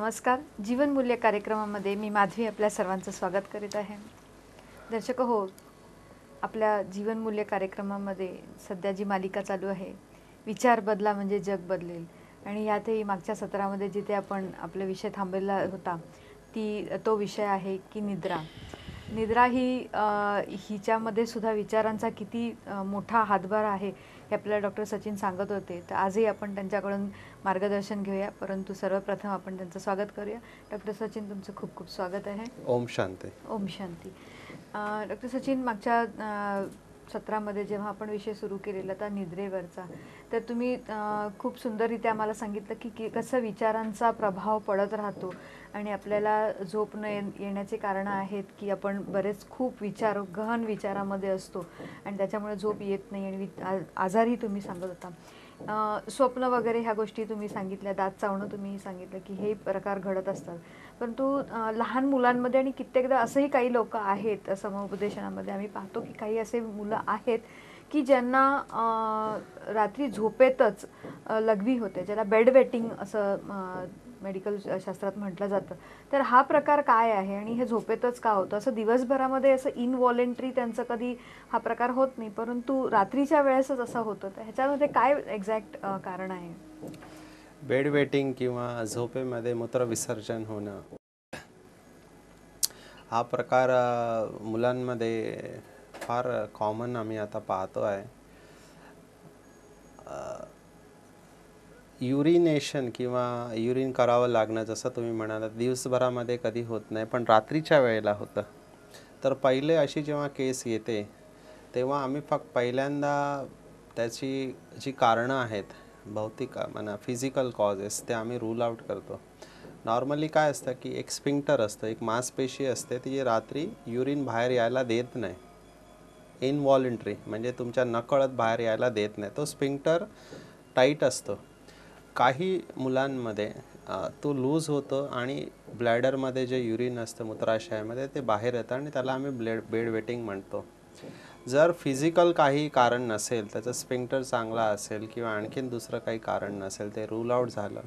नमस्कार. जीवनमूल्य कार्यक्रमामध्ये मी माधवी आपल्या सर्वांचं स्वागत करीत आहे. दर्शक हो, आपल्या जीवनमूल्य कार्यक्रमामध्ये सध्या जी मालिका चालू आहे, विचार बदला म्हणजे जग बदलेल. आणि यातही मागच्या सत्रामध्ये जिथे आपण आपला विषय थांबलेला होता, तो विषय आहे की निद्रा. निद्रा ही हिच्यामध्ये सुद्धा विचारांचा किती मोठा हातभार आहे हे आपल्याला डॉक्टर सचिन सांगत होते. तर आजही आपण त्यांच्याकडून मार्गदर्शन घेऊया, परंतु सर्वप्रथम आपण त्यांचं स्वागत करूया. डॉक्टर सचिन, तुमचं खूप खूप स्वागत आहे. ओम शांती. ओम शांती. डॉक्टर सचिन, मागच्या सत्रामध्ये जेव्हा आपण विषय सुरू केलेला होता निद्रेवरचा, तर तुम्ही खूप सुंदररित्या आम्हाला सांगितलं की कसं विचारांचा प्रभाव पडत राहतो आणि आपल्याला झोप न येण्याचे कारणं आहेत की आपण बरेच खूप गहन विचारामध्ये असतो आणि त्याच्यामुळे झोप येत नाही आणि आजारही तुम्ही सांगत होता. स्वप्न वगैरे ह्या गोष्टी तुम्ही सांगितल्या, दात चावणं तुम्ही सांगितलं की हे प्रकार घडत असतात. परंतु लहान मुलांमध्ये आणि कित्येकदा असंही काही लोक आहेत, समुपदेशनामध्ये आम्ही पाहतो की काही असे मुलं आहेत की ज्यांना रात्री झोपेतच लघवी होते, ज्याला बेड वेटिंग असं मेडिकल शास्त्रात म्हटलं जातं. तर हा प्रकार काय आहे आणि हे झोपेतच का होतं? असं दिवसभरामध्ये असं इनव्हॉलेंटरी त्यांचं कधी हा प्रकार होत नाही, परंतु रात्रीच्या वेळेसच असं होतं. तर ह्याच्यामध्ये काय एक्झॅक्ट कारण आहे? बेड वेटिंग किंवा झोपेमध्ये मूत्रविसर्जन होणं हा प्रकार मुलांमध्ये फार कॉमन आम्ही आता पाहतो आहे. युरिनेशन किंवा युरिन करावं लागणं, जसं तुम्ही म्हणालात, दिवसभरामध्ये कधी होत नाही, पण रात्रीच्या वेळेला होतं. तर पहिले अशी जेव्हा केस येते तेव्हा आम्ही फक्त पहिल्यांदा त्याची जी कारणं आहेत, भौतिक म्हणा फिजिकल कॉजेस, ते आम्ही रूल आउट करतो. नॉर्मली काय असतं की एक स्पिंक्टर असतं, एक मांसपेशी असते, ती रात्री युरिन बाहेर यायला देत नाही. इनव्हॉलेंटरी म्हणजे तुमच्या नकळत बाहेर यायला देत नाही. तो स्पिंक्टर टाईट असतो. काही मुलांमध्ये तो लूज होतो आणि ब्लॅडरमध्ये जे युरिन असतं मूत्राशयामध्ये ते बाहेर येतं आणि त्याला आम्ही बेड वेटिंग म्हणतो. जर फिजिकल काही कारण नसेल, त्याचं स्पिंक्टर चांगला असेल किंवा आणखीन दुसरं काही कारण नसेल, ते रूल आउट झालं,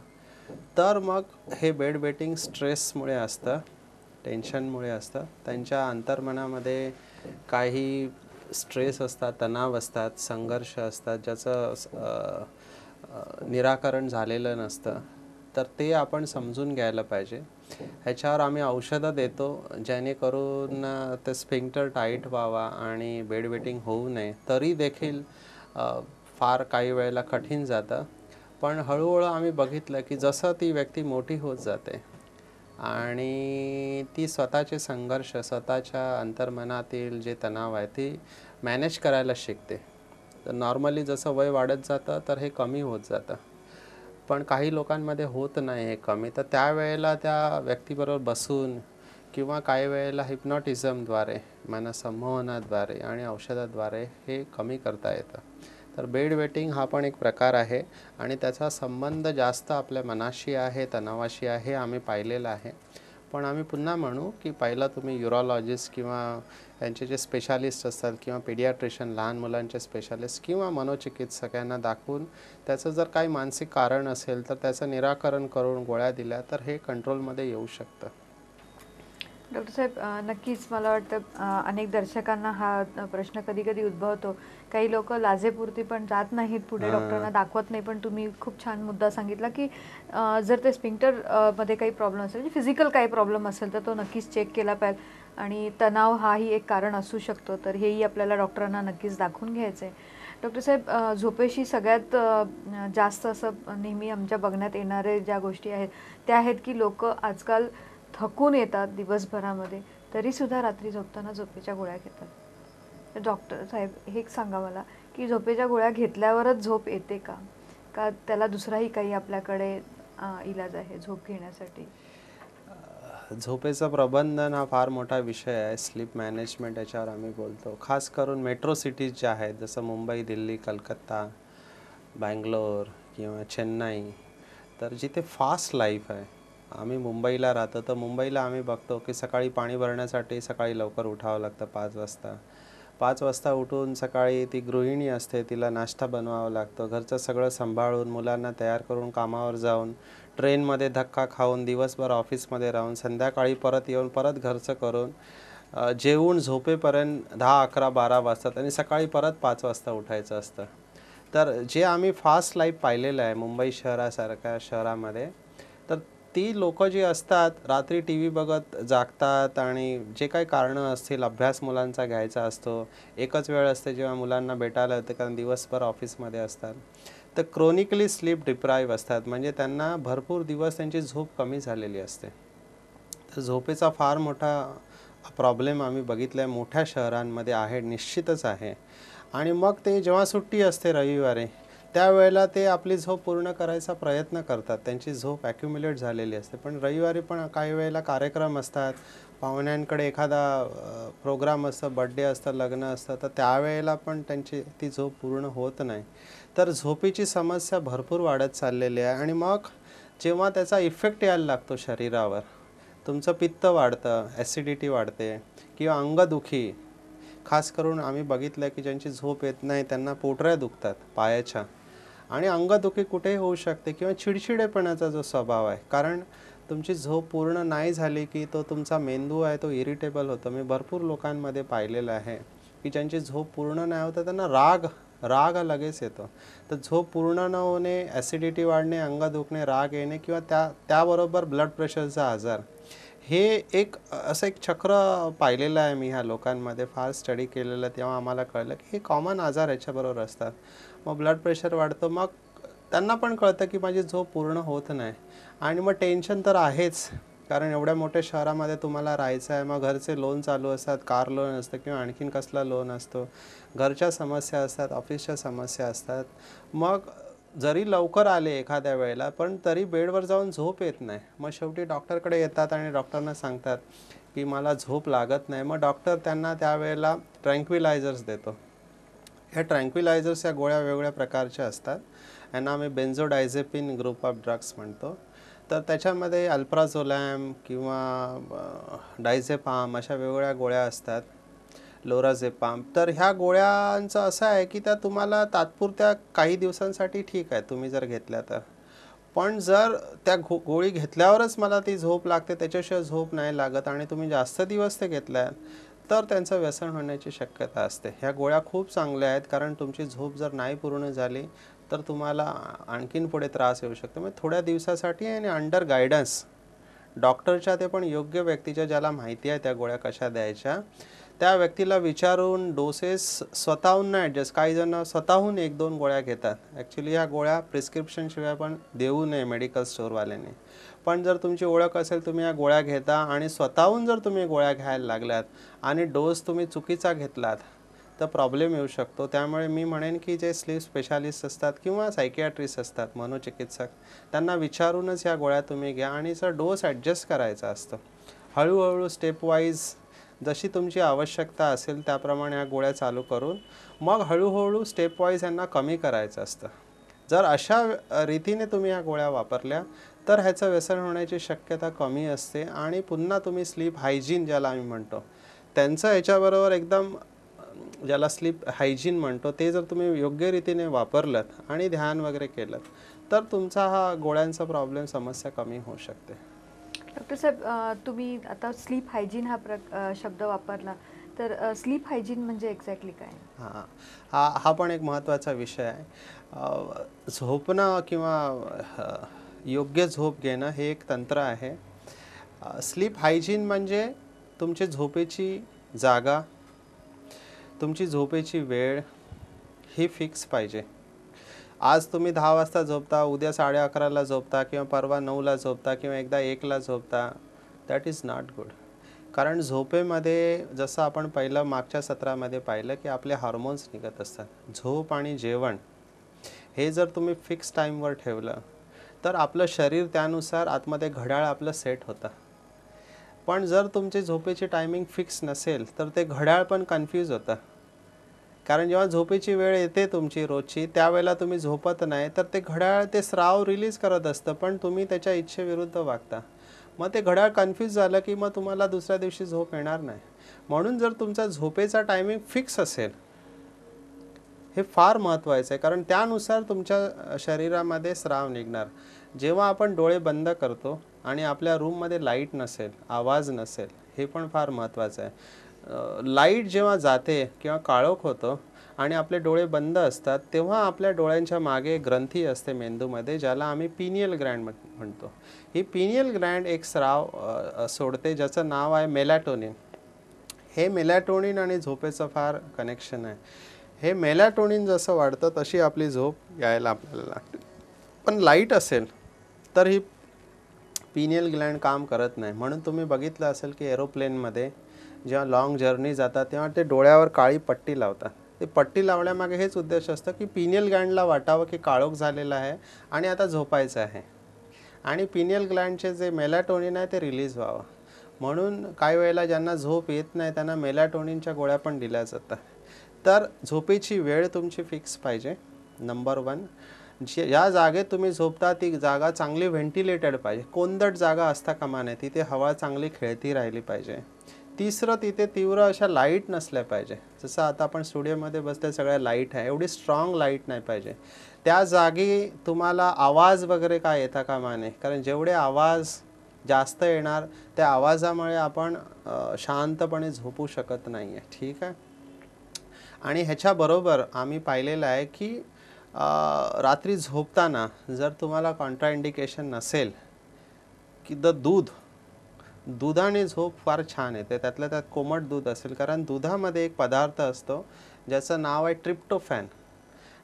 तर मग हे बेड वेटिंग स्ट्रेसमुळे असतं, टेन्शनमुळे असतं. त्यांच्या अंतर्मनामध्ये काही स्ट्रेस असतात, तणाव असतात, संघर्ष असतात, ज्याचं निराकरण झालेलं नसतं. तर ते आपण समजून घ्यायला पाहिजे. ह्याच्यावर आम्ही औषधं देतो जेणेकरून ते स्पिंक्टर टाईट व्हावा आणि बेड वेटिंग होऊ नये. तरी देखील फार काही वेळेला कठीण जातं. पण हळूहळू आम्ही बघितलं की जसं ती व्यक्ती मोठी होत जाते आणि ती स्वतःचे संघर्ष, स्वतःच्या अंतर्मनातील जे तणाव आहे ते मॅनेज करायला शिकते. तर नॉर्मली जसं वय वाढत जातं तर हे कमी होत जातं, पण काही लोकांमध्ये होत नाही हे कमी. तर त्यावेळेला त्या व्यक्तीबरोबर बसून किंवा काही वेळेला हिप्नॉटिझमद्वारे, मनसंमोहनाद्वारे आणि औषधाद्वारे हे कमी करता येतं. तर बेड वेटिंग हा पण एक प्रकार आहे आणि त्याचा संबंध जास्त आपल्या मनाशी आहे, तणावाशी आहे, आम्ही पाहिलेलं आहे. पण आम्ही पुन्हा म्हणू की पहिला तुम्ही युरोलॉजिस्ट किंवा यांचे जे स्पेशालिस्ट असतात किंवा पेडियाट्रिशियन, लहान मुलांचे स्पेशालिस्ट किंवा मनोचिकित्सक यांना दाखवून त्याचं जर काही मानसिक कारण असेल तर त्याचं निराकरण करून गोळ्या दिल्या तर हे कंट्रोलमध्ये येऊ शकतं. डॉक्टर साहेब, नक्कीच मला वाटतं अनेक दर्शकांना हा प्रश्न कधी कधी उद्भवतो. काही लोक लाजेपुरती पण जात नाहीत पुढे, डॉक्टरांना दाखवत नाही. पण तुम्ही खूप छान मुद्दा सांगितला की जर ते स्पिंक्टर मध्ये काही प्रॉब्लेम असेल, म्हणजे फिजिकल काही प्रॉब्लेम असेल, तर तो नक्कीच चेक केला पाहिजे. आणि तणाव हाही एक कारण असू शकतो, तर हेही आपल्याला डॉक्टरांना नक्कीच दाखवून घ्यायचं आहे. डॉक्टर साहेब, झोपेशी सगळ्यात जास्त असं नेहमी आमच्या बघण्यात येणारे ज्या गोष्टी आहेत त्या आहेत की लोक आजकाल थकून येतात दिवसभरामध्ये, तरीसुद्धा रात्री झोपताना झोपेच्या गोळ्या घेतात. तर डॉक्टर साहेब, हे सांगा मला की झोपेच्या गोळ्या घेतल्यावरच झोप येते का, का त्याला दुसराही काही आपल्याकडे इलाज आहे झोप घेण्यासाठी? झोपेचं प्रबंधन हा फार मोठा विषय आहे. स्लीप मॅनेजमेंट याच्यावर आम्ही बोलतो. खास करून मेट्रो सिटीज ज्या आहेत, जसं मुंबई, दिल्ली, कलकत्ता, बँगलोर किंवा चेन्नई, तर जिथे फास्ट लाईफ आहे. आम्ही मुंबईला राहतो, तर मुंबईला आम्ही बघतो की सकाळी पाणी भरण्यासाठी सकाळी लवकर उठावं लागतं 5 वाजता. 5 वाजता उठून सकाळी ती गृहिणी असते, तिला नाश्ता बनवावा लागतो, घरचं सगळं सांभाळून मुलांना तयार करून कामावर जाऊन, ट्रेनमध्ये धक्का खाऊन, दिवसभर ऑफिसमध्ये राहून, संध्याकाळी परत येऊन परत घरचं करून जेवून झोपेपर्यंत 10, 11, 12 वाजतात आणि सकाळी परत 5 वाजता उठायचं असतं. तर जे आम्ही फास्ट लाईफ पाहिलेलं आहे मुंबई शहरासारख्या शहरामध्ये, तर ती लोकं जी असतात रात्री टी व्ही बघत जागतात आणि जे काही कारणं असतील, अभ्यास मुलांचा घ्यायचा असतो, एकच वेळ असते जेव्हा मुलांना भेटायला येतं कारण दिवसभर ऑफिसमध्ये असतात, तर क्रोनिकली स्लीप डिप्राईव्ह असतात. म्हणजे त्यांना भरपूर दिवस त्यांची झोप कमी झालेली असते. तर झोपेचा फार मोठा प्रॉब्लेम आम्ही बघितला आहे, मोठ्या शहरांमध्ये आहे, निश्चितच आहे. आणि मग ते जेव्हा सुट्टी असते रविवारी, त्यावेळेला ते आपली झोप पूर्ण करायचा प्रयत्न करतात. त्यांची झोप ॲक्युम्युलेट झालेली असते. पण रविवारी पण काही वेळेला कार्यक्रम असतात, पाहुण्यांकडे एखादा प्रोग्राम असतं, बर्थडे असतं, लग्न असतं, तर त्यावेळेला पण त्यांची ती झोप पूर्ण होत नाही. तर झोपेची समस्या भरपूर वाढत चाललेली आहे. आणि मग जेव्हा त्याचा इफेक्ट यायला लागतो शरीरावर, तुमचं पित्त वाढतं, ॲसिडिटी वाढते किंवा अंगदुखी, खास करून आम्ही बघितलं की ज्यांची झोप येत नाही त्यांना पोटऱ्या दुखतात पायाच्या, आणि अंगदुखी कुठेही होऊ शकते किंवा चिडचिडेपणाचा जो स्वभाव आहे, कारण तुमची झोप पूर्ण नाही झाली की तो तुमचा मेंदू आहे तो इरिटेबल होतो. मी भरपूर लोकांमध्ये पाहिलेलं आहे की ज्यांची झोप पूर्ण नाही होतं त्यांना राग लगेच येतो. तर झोप पूर्ण न होणे, ॲसिडिटी वाढणे, अंग दुखणे, राग येणे किंवा त्याबरोबर ब्लड प्रेशरचा आजार, हे एक असं एक चक्र पाहिलेलं आहे मी ह्या लोकांमध्ये. फार स्टडी केलेलं तेव्हा आम्हाला कळलं की हे कॉमन आजार ह्याच्याबरोबर असतात. मग ब्लड प्रेशर वाढतं, मग त्यांना पण कळतं की माझी झोप पूर्ण होत नाही, आणि मग टेन्शन तर आहेच, कारण एवढ्या मोठ्या शहरामध्ये तुम्हाला राहायचं आहे. मग घरचे लोन चालू असतात, कार लोन असतं किंवा आणखीन कसला लोन असतो, घरच्या समस्या असतात, ऑफिसच्या समस्या असतात. मग जरी लवकर आले एखाद्या वेळेला पण तरी बेडवर जाऊन झोप येत नाही. मग शेवटी डॉक्टरकडे येतात आणि डॉक्टरना सांगतात की मला झोप लागत नाही. मग डॉक्टर त्यांना त्यावेळेला ट्रँक्विलायझर्स देतो. ह्या ट्रँक्विलायझर्स या गोळ्या वेगवेगळ्या प्रकारच्या असतात. यांना आम्ही बेन्झोडायझेपिन ग्रुप ऑफ ड्रग्स म्हणतो. तर त्याच्यामध्ये अल्प्राझोलॅम किंवा डायझेपाम अशा वेगवेगळ्या गोळ्या असतात, लोराझेपाम. तर ह्या गोळ्यांचं असं आहे की त्या तुम्हाला तात्पुरत्या काही दिवसांसाठी ठीक आहे तुम्ही जर घेतल्या तर. पण जर त्या गोळी घेतल्यावरच मला ती झोप लागते, त्याच्याशिवाय झोप नाही लागत आणि तुम्ही जास्त दिवस ते घेतल्या, तर त्यांचं व्यसन होण्याची शक्यता असते. ह्या गोळ्या खूप चांगल्या आहेत, कारण तुमची झोप जर नाही पूर्ण झाली तर तुम्हाला आणखीन पुढे त्रास येऊ शकतो. म्हणजे थोड्या दिवसासाठी आणि अंडर गायडन्स डॉक्टरच्या, ते पण योग्य व्यक्तीच्या, ज्याला माहिती आहे त्या गोळ्या कशा द्यायच्या, त्या व्यक्तीला विचारून डोसेस स्वतःहून नाही ॲडजस्ट. काही जण स्वतःहून 1-2 गोळ्या घेतात. ॲक्च्युली ह्या गोळ्या प्रिस्क्रिप्शनशिवाय पण देऊ नये मेडिकल स्टोअरवाल्याने. पण जर तुमची ओळख असेल, तुम्ही या गोळ्या घेता आणि स्वतःहून जर तुम्ही गोळ्या घ्यायला लागलात आणि डोस तुम्ही चुकीचा घेतलात तर प्रॉब्लेम येऊ शकतो. त्यामुळे मी म्हणेन की जे स्लीप स्पेशालिस्ट असतात किंवा सायकियाट्रिस्ट असतात, मनोचिकित्सक, त्यांना विचारूनच ह्या गोळ्या तुम्ही घ्या. आणि जर डोस ॲडजस्ट करायचा असतो हळूहळू स्टेपवाईज, जशी तुमची आवश्यकता असेल त्याप्रमाणे ह्या गोळ्या चालू करून मग हळूहळू स्टेपवाईज यांना कमी करायचं असतं. जर अशा रीतीने तुम्ही ह्या गोळ्या वापरल्या तर ह्याचं व्यसन होण्याची शक्यता कमी असते. आणि पुन्हा तुम्ही स्लीप हायजीन ज्याला आम्ही म्हणतो त्यांचं ह्याच्याबरोबर एकदम, ज्याला स्लीप हायजीन म्हणतो, ते जर तुम्ही योग्य रीतीने वापरलं आणि ध्यान वगैरे केलं तर तुमचा हा गोळ्यांचा प्रॉब्लेम, समस्या कमी होऊ शकते. डॉक्टर साहेब, तुम्ही आता स्लीप हायजीन हा शब्द वापरला, तर स्लीप हायजीन म्हणजे एक्झॅक्टली काय? हा पण एक महत्त्वाचा विषय आहे. झोपणं किंवा योग्य झोप घेणं हे एक तंत्र आहे. स्लीप हायजीन म्हणजे तुमची झोपेची जागा, तुमची झोपेची वेळ ही फिक्स पाहिजे. आज तुम्ही 10 वाजता झोपता, उद्या 11:30ला झोपता किंवा परवा 9ला झोपता किंवा एकदा 1ला झोपता, दॅट इज नॉट गुड. कारण झोपेमध्ये जसं आपण पहिलं मागच्या सत्रामध्ये पाहिलं की आपले हार्मोन्स निघत असतात. झोप आणि जेवण हे जर तुम्ही फिक्स टाईमवर ठेवलं तर आपलं शरीर त्यानुसार आतमध्ये घड्याळ आपलं सेट होतं. पण जर तुमची झोपेची टायमिंग फिक्स नसेल तर ते घड्याळ पण कन्फ्यूज होतं. कारण जेव्हा झोपेची वेळ येते तुमची रोजची, त्यावेळेला तुम्ही झोपत नाही तर ते घड्याळ ते स्राव रिलीज करत असतं, पण तुम्ही त्याच्या इच्छेविरुद्ध वागता. मग ते घड्याळ कन्फ्यूज झालं की मग तुम्हाला दुसऱ्या दिवशी झोप येणार नाही. म्हणून जर तुमचा झोपेचा टायमिंग फिक्स असेल, हे फार महत्त्वाचं आहे, कारण त्यानुसार तुमच्या शरीरामध्ये स्राव निघणार. जेव्हा आपण डोळे बंद करतो आणि आपल्या रूममध्ये लाईट नसेल, आवाज नसेल, हे पण फार महत्त्वाचं आहे. लाईट जेव्हा जाते किंवा काळोख होतो आणि आपले डोळे बंद असतात, तेव्हा आपल्या डोळ्यांच्या मागे ग्रंथी असते मेंदूमध्ये, ज्याला आम्ही पिनियल ग्लँड म्हणतो. ही पिनियल ग्लँड एक स्राव सोडते, ज्याचं नाव आहे मेलॅटोनिन. हे मेलॅटोनिन आणि झोपेचं फार कनेक्शन आहे. हे मेलॅटोनिन जसं वाढतं तशी आपली झोप यायला आपल्याला लागते. पण लाईट असेल तर ही पिनियल ग्लँड काम करत नाही. म्हणून तुम्ही बघितलं असेल की एरोप्लेनमध्ये जेव्हा लाँग जर्नी जातात तेव्हा ते डोळ्यावर काळी पट्टी लावतात. ते पट्टी लावण्यामागे हेच उद्देश असतं की पिनियल ग्लँडला वाटावं की काळोख झालेला आहे आणि आता झोपायचं आहे, आणि पिनियल ग्लँडचे जे मेलॅटोनिन आहे ते रिलीज व्हावं. म्हणून काही वेळेला ज्यांना झोप येत नाही त्यांना मेलॅटोनिनच्या गोळ्या पण दिल्या जातात. तर झोपेची वेळ तुमची फिक्स पाहिजे. नंबर 1, ज्या जागेत तुम्ही झोपता ती जागा चांगली व्हेंटिलेटेड पाहिजे. कोंदट जागा असता कामा नये, तिथे हवा चांगली खेळती राहिली पाहिजे. तिसरं, तिथे तीव्र अशा लाईट नसल्या पाहिजे. जसं आता आपण स्टुडिओमध्ये बसते सगळ्या लाईट आहे, एवढी स्ट्रॉंग लाईट नाही पाहिजे. त्या जागी तुम्हाला आवाज वगैरे काय येता कामा नये, कारण जेवढे आवाज जास्त येणार त्या आवाजामुळे आपण शांतपणे झोपू शकत नाही आहे. ठीक आहे. आणि ह्याच्याबरोबर आम्ही पाहिलेलं आहे की रात्री झोपताना जर तुम्हाला कॉन्ट्राइंडिकेशन नसेल की दुधाने झोप फार छान येते, त्यातल्या त्यात कोमट दूध असेल, कारण दुधामध्ये एक पदार्थ असतो ज्याचं नाव आहे ट्रिप्टोफॅन.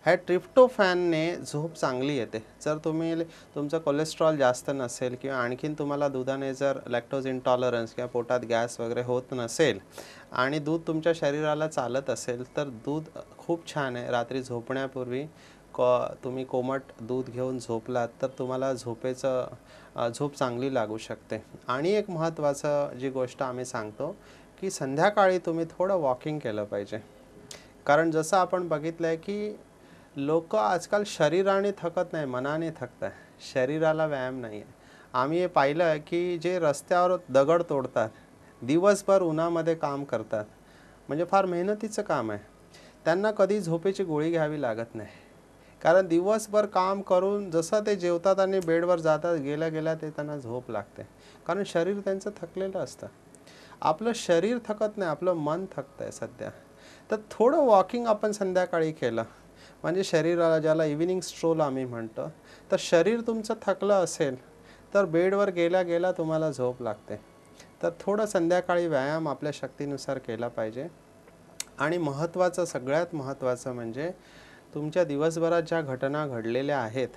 ह्या ट्रिप्टोफॅनने झोप चांगली येते. जर तुमचं कोलेस्ट्रॉल जास्त नसेल किंवा आणखीन तुम्हाला दुधाने जर लॅक्टोज इंटॉलरन्स किंवा पोटात गॅस वगैरे होत नसेल आणि दूध तुमच्या शरीराला चालत असेल, तर दूध खूप छान आहे. रात्री झोपण्यापूर्वी तुम्ही कोमट दूध घेऊन झोपलात तर तुम्हाला झोप चांगली लागू शकते. आणि एक महत्त्वाचं जी गोष्ट आम्ही सांगतो की संध्याकाळी तुम्ही थोडं वॉकिंग केलं पाहिजे. कारण जसं आपण बघितलं आहे की लोक आजकाल शरीराने थकत नाही, मनाने थकत आहे. शरीराला व्यायाम नाही आहे. आम्ही हे पाहिलं आहे की जे रस्त्यावर दगड तोडतात, दिवसभर उन्हामध्ये काम करतात, म्हणजे फार मेहनतीचं काम आहे, त्यांना कधी झोपेची गोळी घ्यावी लागत नाही. कारण दिवसभर काम करून जसं ते जेवतात आणि बेडवर जातात, गेल्या ते त्यांना झोप लागते, कारण शरीर त्यांचं थकलेलं असतं. आपलं शरीर थकत नाही, आपलं मन थकतं आहे सध्या. तर थोडं वॉकिंग आपण संध्याकाळी केलं म्हणजे शरीराला, ज्याला इव्हिनिंग स्ट्रोल आम्ही म्हणतो, तर शरीर तुमचं थकलं असेल तर बेडवर गेल्या तुम्हाला झोप लागते. तर थोडं संध्याकाळी व्यायाम आपल्या शक्तीनुसार केला पाहिजे. आणि सगळ्यात महत्त्वाचं म्हणजे तुमच्या दिवसभरात ज्या घटना घडलेल्या आहेत,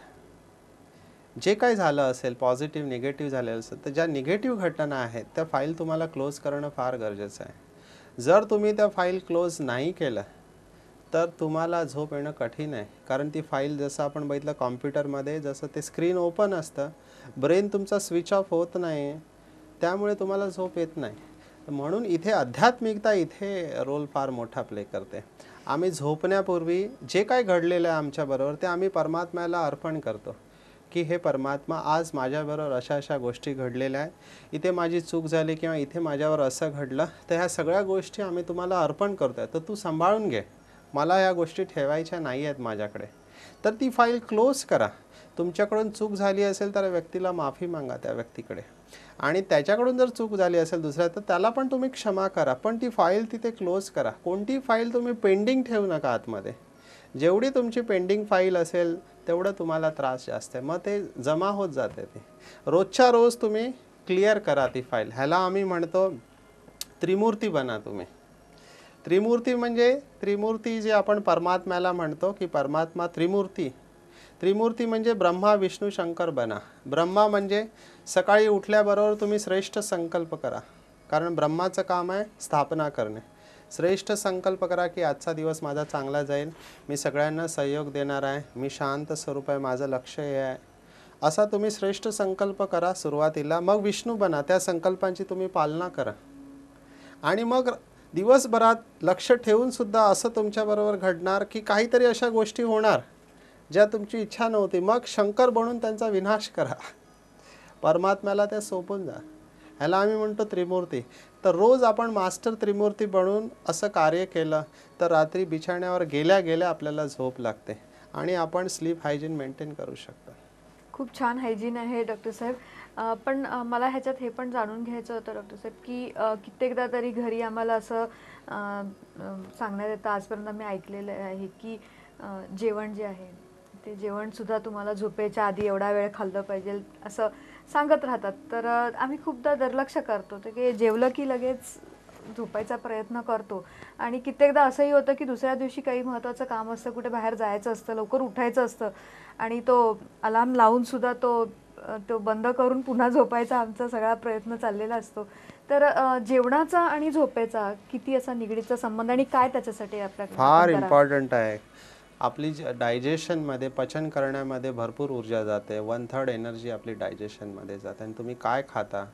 जे काही झालं असेल, पॉझिटिव्ह निगेटिव्ह झालेलं असेल, तर ज्या निगेटिव्ह घटना आहेत त्या फाईल तुम्हाला क्लोज करणं फार गरजेचं आहे. जर तुम्ही त्या फाईल क्लोज नाही केलं तर तुम्हाला झोप येणं कठीण आहे. कारण ती फाईल, जसं आपण बघितलं कॉम्प्युटरमध्ये, जसं ते स्क्रीन ओपन असतं, ब्रेन तुमचा स्विच ऑफ होत नाही, त्यामुळे तुम्हाला झोप येत नाही. म्हणून इथे आध्यात्मिकता इथे रोल फार मोठा प्ले करते. आम्ही झोपण्यापूर्वी जे काही घडलेलं आहे आमच्याबरोबर ते आम्ही परमात्म्याला अर्पण करतो की हे परमात्मा, आज माझ्याबरोबर अशा गोष्टी घडलेल्या आहे, इथे माझी चूक झाली किंवा इथे माझ्यावर असं घडलं, तर ह्या सगळ्या गोष्टी आम्ही तुम्हाला अर्पण करतो आहे, तर तू सांभाळून घे, मला ह्या गोष्टी ठेवायच्या नाही आहेत माझ्याकडे. तर ती फाईल क्लोज करा. तुमच्याकडून चूक झाली असेल तर व्यक्तीला माफी मागा त्या व्यक्तीकडे, आणि त्याच्याकडून जर चूक झाली असेल दुसऱ्या, तर त्याला पण तुम्ही क्षमा करा, पण ती फाईल तिथे क्लोज करा. कोणती फाईल तुम्ही पेंडिंग ठेवू नका आतमध्ये. जेवढी तुमची पेंडिंग फाईल असेल तेवढं तुम्हाला त्रास जास्त आहे, मग ते जमा होत जाते. ते रोजच्या रोज तुम्ही क्लिअर करा ती फाईल. ह्याला आम्ही म्हणतो त्रिमूर्ती बना तुम्ही. त्रिमूर्ती जे आपण परमात्म्याला म्हणतो की परमात्मा त्रिमूर्ती म्हणजे ब्रह्मा विष्णू शंकर बना. ब्रह्मा म्हणजे सकाळी उठल्याबरोबर तुम्ही श्रेष्ठ संकल्प करा, कारण ब्रह्माचं काम आहे स्थापना करणे. श्रेष्ठ संकल्प करा की आजचा दिवस माझा चांगला जाईल, मी सगळ्यांना सहयोग देणार आहे, मी शांत स्वरूप आहे, माझं लक्ष हे आहे, असा तुम्ही श्रेष्ठ संकल्प करा सुरुवातीला. मग विष्णू बना, त्या संकल्पांची तुम्ही पालना करा. आणि मग दिवसभरात लक्ष ठेवून सुद्धा असं तुमच्याबरोबर घडणार की काहीतरी अशा गोष्टी होणार ज्या तुमची इच्छा नव्हती, मग शंकर बनून त्यांचा विनाश करा. परमात्म्याला त्या सोपून जा. ह्याला आम्ही म्हणतो त्रिमूर्ती. तर रोज आपण मास्टर त्रिमूर्ती बनून असं कार्य केलं तर रात्री बिछाण्यावर गेल्या गेल्या आपल्याला झोप लागते आणि आपण स्लीप हायजीन मेंटेन करू शकतो. खूप छान हायजीन आहे डॉक्टर साहेब. पण मला ह्याच्यात हे पण जाणून घ्यायचं होतं डॉक्टर साहेब की कित्येकदा तरी घरी आम्हाला असं सांगण्यात येतं, आजपर्यंत मी ऐकलेलं आहे की जेवण जे आहे ते जेवणसुद्धा तुम्हाला झोपेच्या आधी एवढा वेळ खाल्लं पाहिजे असं सांगत राहतात. तर आम्ही खूपदा दुर्लक्ष करतो तर की जेवलं की लगेच झोपायचा प्रयत्न करतो आणि कित्येकदा असंही होतं की दुसऱ्या दिवशी काही महत्त्वाचं काम असतं, कुठे बाहेर जायचं असतं, लवकर उठायचं असतं आणि तो अलार्म लावून सुद्धा तो बंद करून पुन्हा झोपायचा आमचा सगळा प्रयत्न चाललेला असतो. तर जेवणाचा आणि झोपेचा किती असा निगडीचा संबंध आणि काय त्याच्यासाठी आपल्याकडे फार आपण करावं? इम्पॉर्टंट आहे. आपली डायजेशनमध्ये पचन करण्यामध्ये भरपूर ऊर्जा जाते. 1/3 एनर्जी आपली डायजेशनमध्ये जाते. आणि तुम्ही काय खाता,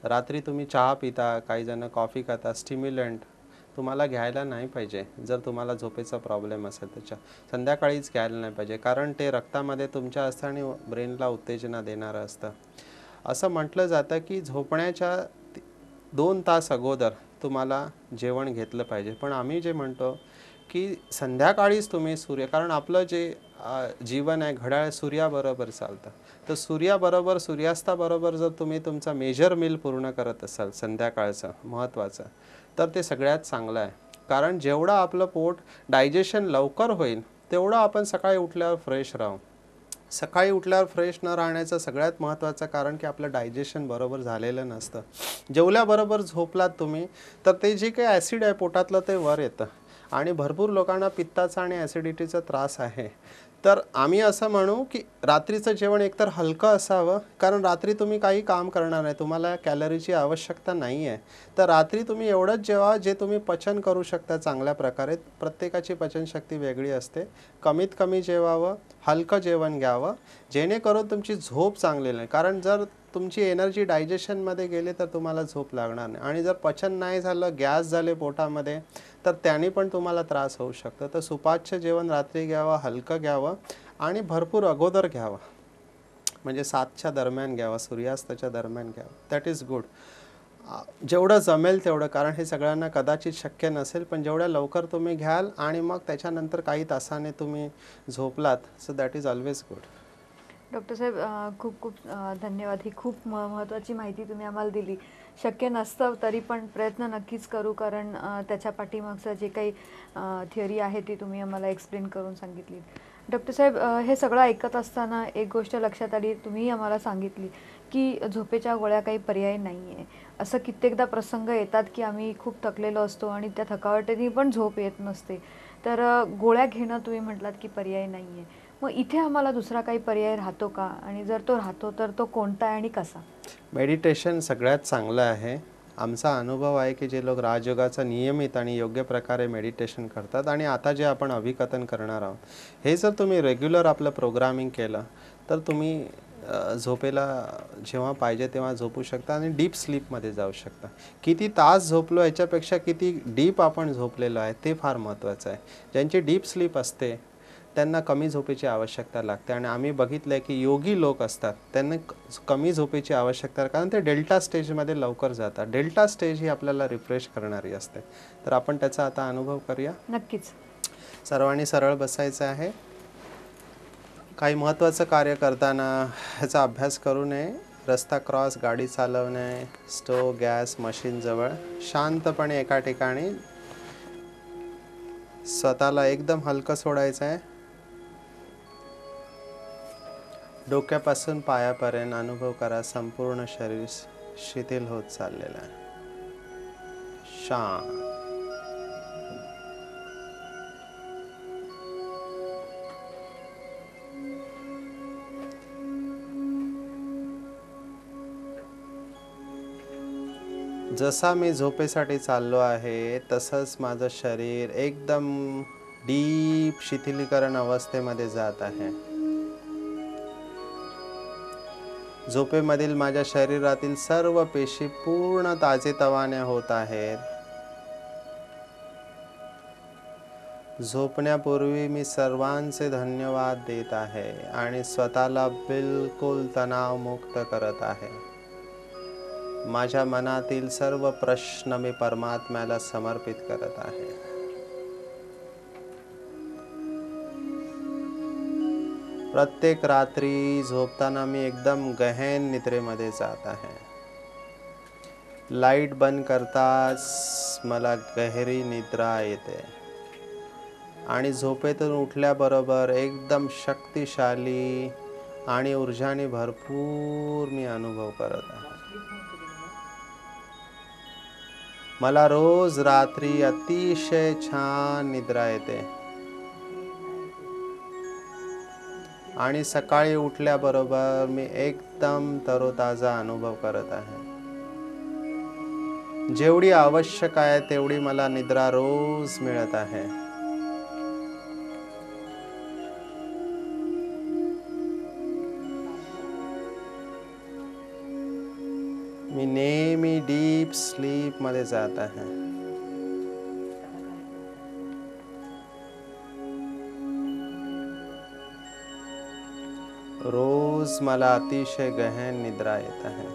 रात्री तुम्ही चहा पिता, काही जण कॉफी खाता, स्टिम्युलंट तुम्हाला घ्यायला नाही पाहिजे. जर तुम्हाला झोपेचा प्रॉब्लेम असेल तर संध्याकाळीच घ्यायला नाही पाहिजे, कारण ते रक्तामध्ये तुमच्या असतं आणि ब्रेनला उत्तेजना देणारं असतं. असं म्हटलं जातं की झोपण्याच्या 2 तास अगोदर तुम्हाला जेवण घेतलं पाहिजे. पण आम्ही जे म्हणतो की संध्याकाळीच तुम्ही कारण आपलं जे जीवन आहे घड्याळ सूर्याबरोबर चालतं. तर सूर्याबरोबर सूर्यास्ताबरोबर जर तुम्ही तुमचा मेजर मील पूर्ण करत असाल संध्याकाळचं महत्त्वाचं, तर ते सगळ्यात चांगलं आहे. कारण जेवढं आपलं पोट डायजेशन लवकर होईल तेवढं आपण सकाळी उठल्यावर फ्रेश राहू. सकाळी उठल्यावर फ्रेश न राहण्याचं सगळ्यात महत्त्वाचं कारण की आपलं डायजेशन बरोबर झालेलं नसतं. जेवल्याबरोबर झोपलात तुम्ही तर ते जे काही ॲसिड आहे पोटातलं ते वर येतं आणि भरपूर लोकांना पित्ताचा आणि ॲसिडिटीचा त्रास आहे. तर आम्ही असं म्हणू की रात्रीचं जेवण एकतर हलकं असावं, कारण रात्री तुम्ही काही काम करणार नाही, तुम्हाला कॅलरीची आवश्यकता नाही आहे. तर रात्री तुम्ही एवढंच जेवा जे तुम्ही पचन करू शकता चांगल्या प्रकारे. प्रत्येकाची पचनशक्ती वेगळी असते. कमीत कमी जेवावं, हलकं जेवण घ्यावं, जेणेकरून तुमची झोप चांगली नाही. कारण जर तुमची एनर्जी डायजेशनमध्ये गेली तर तुम्हाला झोप लागणार नाही. आणि जर पचन नाही झालं, गॅस झाले पोटामध्ये, तर त्याने पण तुम्हाला त्रास होऊ शकतो. तर सुपाच्य जेवण रात्री घ्यावं, हलकं घ्यावं आणि भरपूर अगोदर घ्यावं. म्हणजे 7च्या दरम्यान घ्यावं, सूर्यास्ताच्या दरम्यान घ्यावं. That is good. जेवढं जमेल तेवढं, कारण हे सगळ्यांना कदाचित शक्य नसेल, पण जेवढ्या लवकर तुम्ही घ्याल आणि मग त्याच्यानंतर काही तासाने तुम्ही झोपलात, so that is always good. Doctor साहेब खूप खूप धन्यवाद. ही खूप महत्त्वाची माहिती तुम्ही आम्हाला दिली. शक्य नसतं तरी पण प्रयत्न नक्कीच करू, कारण त्याच्या पाठीमागचं जे काही थिअरी आहे ती तुम्ही आम्हाला एक्सप्लेन करून सांगितली. डॉक्टर साहेब हे सगळं ऐकत असताना एक गोष्ट लक्षात आली, तुम्हीही आम्हाला सांगितली की झोपेच्या गोळ्या काही पर्याय नाही आहे. असं कित्येकदा प्रसंग येतात की आम्ही खूप थकलेलो असतो आणि त्या थकावटीने पण झोप येत नसते. तर गोळ्या घेणं तुम्ही म्हटलात की पर्याय नाही आहे. मग इथे आम्हाला दुसरा काही पर्याय राहतो का, आणि जर तो राहतो तर तो कोणता आहे आणि कसा? मेडिटेशन सगळ्यात चांगलं आहे. आमचा अनुभव आहे की जे लोक राजयोगाचा नियमित आणि योग्य प्रकारे मेडिटेशन करतात आणि आता जे आपण अभिकथन करणार आहोत, हे जर तुम्ही रेग्युलर आपलं प्रोग्रामिंग केलं तर तुम्ही झोपेला जेव्हा पाहिजे तेव्हा झोपू शकता आणि डीप स्लीपमध्ये जाऊ शकता. किती तास झोपलो याच्यापेक्षा किती डीप आपण झोपलेलो आहे ते फार महत्त्वाचं आहे. ज्यांची डीप स्लीप असते त्यांना कमी झोपेची आवश्यकता लागते आणि आम्ही बघितलं आहे की योगी लोक असतात त्यांना कमी झोपेची आवश्यकता, कारण ते डेल्टा स्टेजमध्ये लवकर जातात. डेल्टा स्टेज ही आपल्याला रिफ्रेश करणारी असते. तर आपण त्याचा आता अनुभव करूया. नक्कीच. सर्वांनी सरळ बसायचं आहे. काही महत्त्वाचं कार्य करताना ह्याचा अभ्यास करू नये. रस्ता क्रॉस, गाडी चालवणे, स्टोव, गॅस, मशीनजवळ शांतपणे एका ठिकाणी स्वतःला एकदम हलकं सोडायचं आहे. डोक्यापासून पायापर्यंत अनुभव करा, संपूर्ण शरीर शिथिल होत चाललेलं आहे. शांत. जसा मी झोपेसाठी चाललो आहे तसंच माझं शरीर एकदम डीप शिथिलीकरण अवस्थेमध्ये जात आहे. झोपेमधील माझ्या शरीरातील सर्व पेशी पूर्ण ताजेतवाने होत आहेत. झोपण्यापूर्वी मी सर्वांचे धन्यवाद देत आहे आणि स्वतःला बिलकुल तणावमुक्त करत आहे. माझ्या मनातील सर्व प्रश्न मी परमात्म्याला समर्पित करत आहे. प्रत्येक रात्री झोपताना मी एकदम गहन निद्रेमध्ये जात आहे. लाईट बंद करताच मला गहरी निद्रा येते आणि झोपेतून उठल्याबरोबर एकदम शक्तिशाली आणि ऊर्जाने भरपूर मी अनुभव करत आहे. मला रोज रात्री अतिशय छान निद्रा येते आणि सकाळी उठल्याबरोबर मी एकदम तरोताजा अनुभव करत आहे. जेवढी आवश्यक आहे तेवढी मला निद्रा रोज मिळत आहे. मी नेहमी डीप स्लीप मध्ये जात आहे. रोज मला अतिशय गहन निद्रा येत आहे.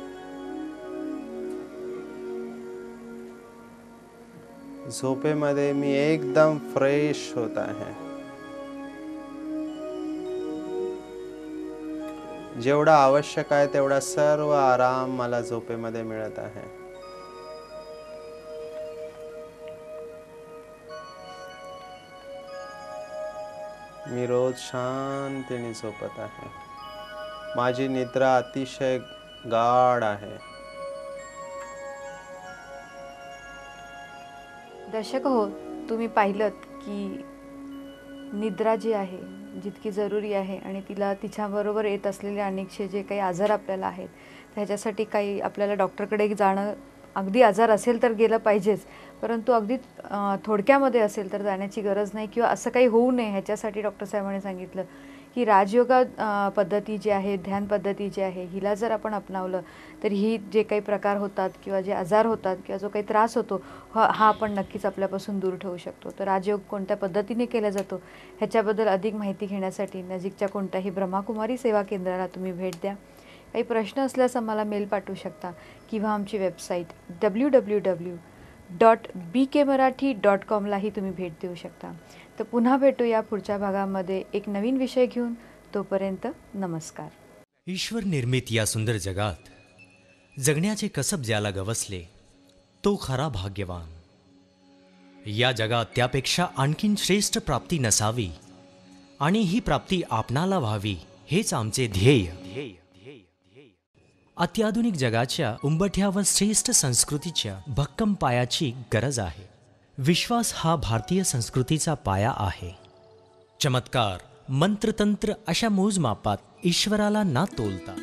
झोपेमध्ये मी एकदम फ्रेश होत आहे. जेवढा आवश्यक आहे तेवढा सर्व आराम मला झोपेमध्ये मिळत आहे. मी रोज शांतीने झोपत आहे. माझी निद्रा अतिशय गाढ आहे. दर्शक हो, तुम्ही पाहिलत की निद्रा जी आहे जितकी जरुरी आहे आणि तिच्याबरोबर येत असलेले अनेकसे जे काही आजार आपल्याला आहेत त्याच्यासाठी काही आपल्याला डॉक्टरकडे जाणं, अगदी आजार असेल तर गेलं पाहिजेच, परंतु अगदी थोडक्यामध्ये असेल तर जाण्याची गरज नाही किंवा असं काही होऊ नये ह्याच्यासाठी डॉक्टर साहेबांनी सांगितलं की राजयोगा पद्धती जी आहे, ध्यान पद्धती जी आहे, हिला जर आपण अपनावलं तर ही जे काही प्रकार होतात किंवा जे आजार होतात किंवा जो काही त्रास होतो हा आपण नक्कीच आपल्यापासून दूर ठेवू शकतो. तर राजयोग कोणत्या पद्धतीने केला जातो ह्याच्याबद्दल अधिक माहिती घेण्यासाठी नजीकच्या कोणत्याही ब्रह्माकुमारी सेवा केंद्राला तुम्ही भेट द्या. काही प्रश्न असल्यास आम्हाला मेल पाठवू शकता किंवा आमची वेबसाईट www.bkmarathi.com लाही तुम्ही भेट देऊ शकता. तर पुन्हा भेटूया पुढच्या भागामध्ये एक नवीन विषय घेऊन. तोपर्यंत नमस्कार. ईश्वर निर्मित या सुंदर जगात जगण्याचे कसब ज्याला गवसले तो खरा भाग्यवान. या जगात त्यापेक्षा आणखीन श्रेष्ठ प्राप्ती नसावी आणि ही प्राप्ती आपणाला व्हावी हेच आमचे ध्येय. अत्याधुनिक जगाच्या उंबठ्यावर श्रेष्ठ संस्कृतीच्या भक्कम पायाची गरज आहे. विश्वास हा भारतीय संस्कृतीचा पाया आहे. चमत्कार, मंत्रतंत्र अशा मोजमापात ईश्वराला ना तोलता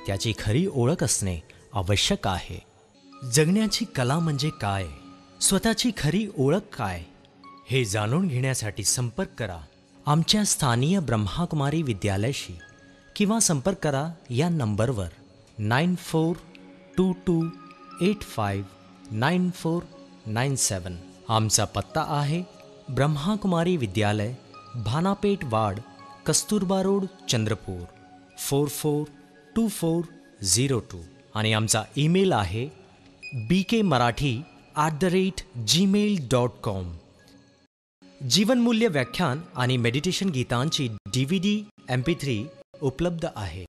त्याची खरी ओळख असणे आवश्यक आहे. जगण्याची कला म्हणजे काय, स्वतःची खरी ओळख काय हे जाणून घेण्यासाठी संपर्क करा आमच्या स्थानीय ब्रह्माकुमारी विद्यालयाशी किंवा संपर्क करा या नंबरवर 9422859497. आमचा पत्ता आहे ब्रह्माकुमारी विद्यालय, भानापेठ वाड, कस्तुरबा रोड, चंद्रपूर 442402 आणि आमचा ईमेल आहे bkmarathi@gmail.com. जीवनमूल्य व्याख्यान आणि मेडिटेशन गीतांची DVD MP3 उपलब्ध आहे.